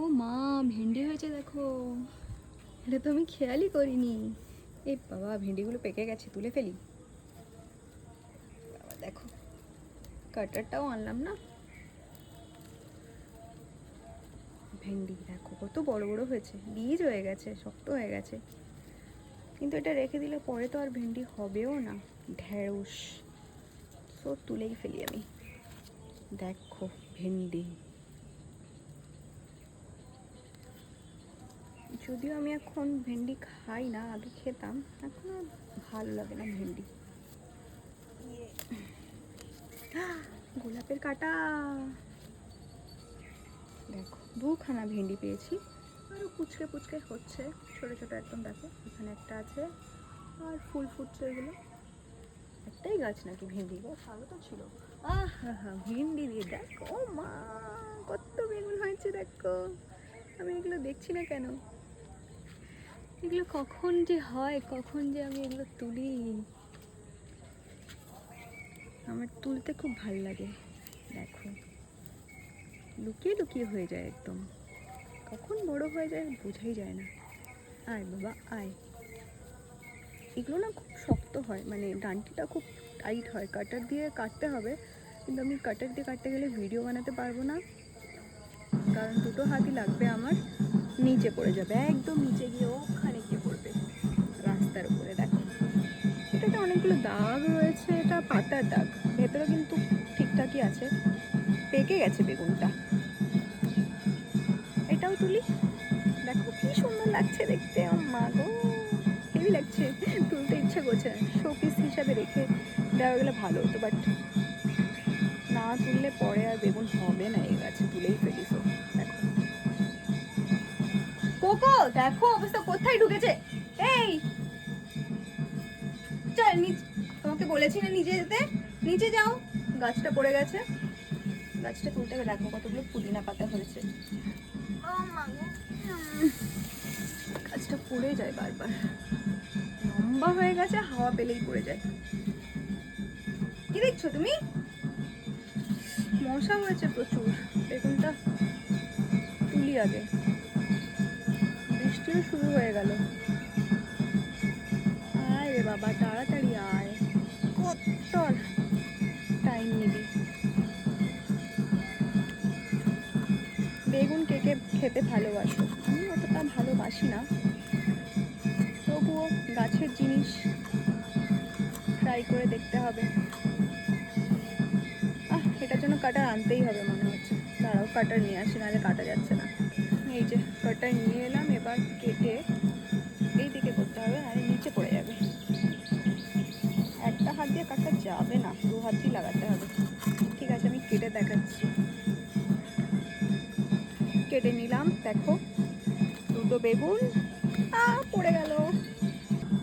ও মা, ভেন্ডি হয়েছে দেখো। এটা তো আমি খেয়ালই করিনি। এই বাবা, ভেন্ডিগুলো পেকে গেছে, তুলে ফেলি। বাবা দেখো, কাটারটাও আনলাম না। ভেন্ডি দেখো কত বড় বড় হয়েছে, বীজ হয়ে গেছে, শক্ত হয়ে গেছে। কিন্তু এটা রেখে দিলে পরে তো আর ভেন্ডি হবেও না, ঢেঁড়স। সব তুলেই ফেলি আমি। দেখো ভেন্ডি, যদিও আমি এখন ভেন্ডি খাই না, আগে খেতাম, এখন আর ভালো লাগে না ভেন্ডি। গোলাপের কাঁটা। দেখো দুখানা ভেন্ডি পেয়েছি, আরও পুচকে পুচকে হচ্ছে, ছোটো ছোটো একদম। দেখো এখানে একটা আছে, আর ফুল ফুটছে। এগুলো একটাই গাছ নাকি ভেন্ডি? গো ভালো তো ছিল। হা হা, ভেন্ডি দিয়ে দেখো, ও মা কত বেগুন হয়েছে দেখো। আমি এগুলো দেখছি না কেন? এগুলো কখন যে হয়, কখন যে আমি এগুলো তুলি। আমার তুলতে খুব ভাল লাগে। দেখো লুকিয়ে লুকিয়ে হয়ে যায় একদম, কখন বড় হয়ে যায় বোঝাই যায় না। আয় বাবা আয়। এগুলো না খুব শক্ত হয়, মানে ডান্টিটা খুব টাইট হয়, কাটার দিয়ে কাটতে হবে। কিন্তু আমি কাটার দিয়ে কাটতে গেলে ভিডিও বানাতে পারবো না, কারণ দুটো হাতই লাগবে আমার। নিচে পড়ে যাবে, একদম নিচে গিয়ে ওখানে গিয়ে পড়বে রাস্তার উপরে। দেখো এটাতে অনেকগুলো দাগ রয়েছে, এটা পাতার দাগ, ভেতরে কিন্তু ঠিকঠাকই আছে। পেকে গেছে বেগুনটা। এটাও তুলি। দেখো কি সুন্দর লাগছে দেখতে, মা গো হেভি লাগছে। তুলতে ইচ্ছে করছে, শোপিস হিসাবে রেখে দেওয়া গেলে ভালো হতো, বাট না তুললে পরে আর বেগুন হবে না এই গাছে, তুলেই ফেলিস। দেখো কোকো, দেখো অবস্থা কোথায় ঢুকেছে। এই চল নিচে, তোমাকে বলেছি না নিচে যেতে, নিচে যাও। গাছটা পড়ে গেছে, গাছটা তুলতে হবে। দেখো কতগুলো পুদিনা পাতা হয়েছে। ও মা গো, গাছটা পড়ে যায় বারবার, লম্বা হয়ে গেছে, হাওয়া পেলেই পড়ে যায়। কি দেখছো তুমি? মশা হয়েছে প্রচুর। বেগুনটা তুলি আগে, বৃষ্টিও শুরু হয়ে গেল। আয় রে বাবা তাড়াতাড়ি আয়, কত টাইম নিবি। বেগুন কে কে খেতে ভালোবাসো? আমি অতটা ভালোবাসি না, তবুও গাছের জিনিস ট্রাই করে দেখতে হবে। এটার জন্য কাটার আনতেই হবে মনে হচ্ছে। তারাও কাটার নিয়ে আসি, নাহলে কাটা যাচ্ছে না। এই যে কাটার নিয়ে এলাম, এবার কেটে এই দিকে করতে হবে, আর নিচে পড়ে যাবে। একটা হাত দিয়ে কাটা যাবে না, দু হাত দিয়ে লাগাতে হবে। ঠিক আছে, আমি কেটে দেখাচ্ছি। কেটে নিলাম, দেখো দুটো বেগুন পড়ে গেল।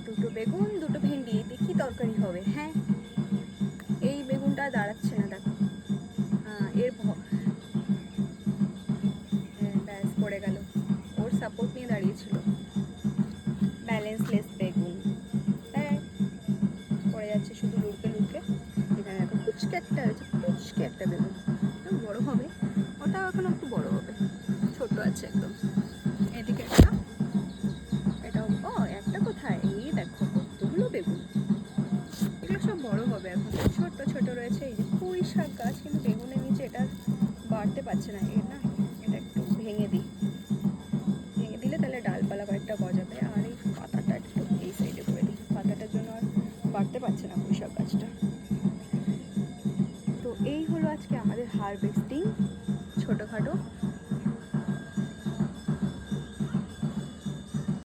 দুটো বেগুন, দুটো ভেন্ডি, এতে কি তরকারি হবে? হ্যাঁ, এই বেগুনটা দাঁড়াচ্ছে না, দেখো। এর ব্যাস পড়ে গেল, ওর সাপোর্ট নিয়ে দাঁড়িয়েছিল। ব্যালেন্সলেস বেগুন, পড়ে যাচ্ছে শুধু লুড়কে লুড়কে। এখানে দেখো কুচকে একটা হয়েছে, কুচকে একটা বেগুন, বড় হবে। ওটা এখন একটু বড় হবে, ছোট আছে একদম। এদিকে একটা, এটাও। একটা কোথায়? এই দেখো কতগুলো বেগুন। এগুলো সব বড় হবে এখন, ছোট ছোট রয়েছে। এই যে পুঁই শাক গাছ, কিন্তু বেগুনের নিচে এটা বাড়তে পারছে না। এটা একটু ভেঙে দিই, ভেঙে দিলে তাহলে ডালপালা কয়েকটা গজাবে। আর এই পাতাটা একটু এই সাইডে করে দিই, পাতাটার জন্য আর বাড়তে পারছে না পুঁই শাক গাছটা। তো এই হলো আজকে আমাদের হারভেস্টিং।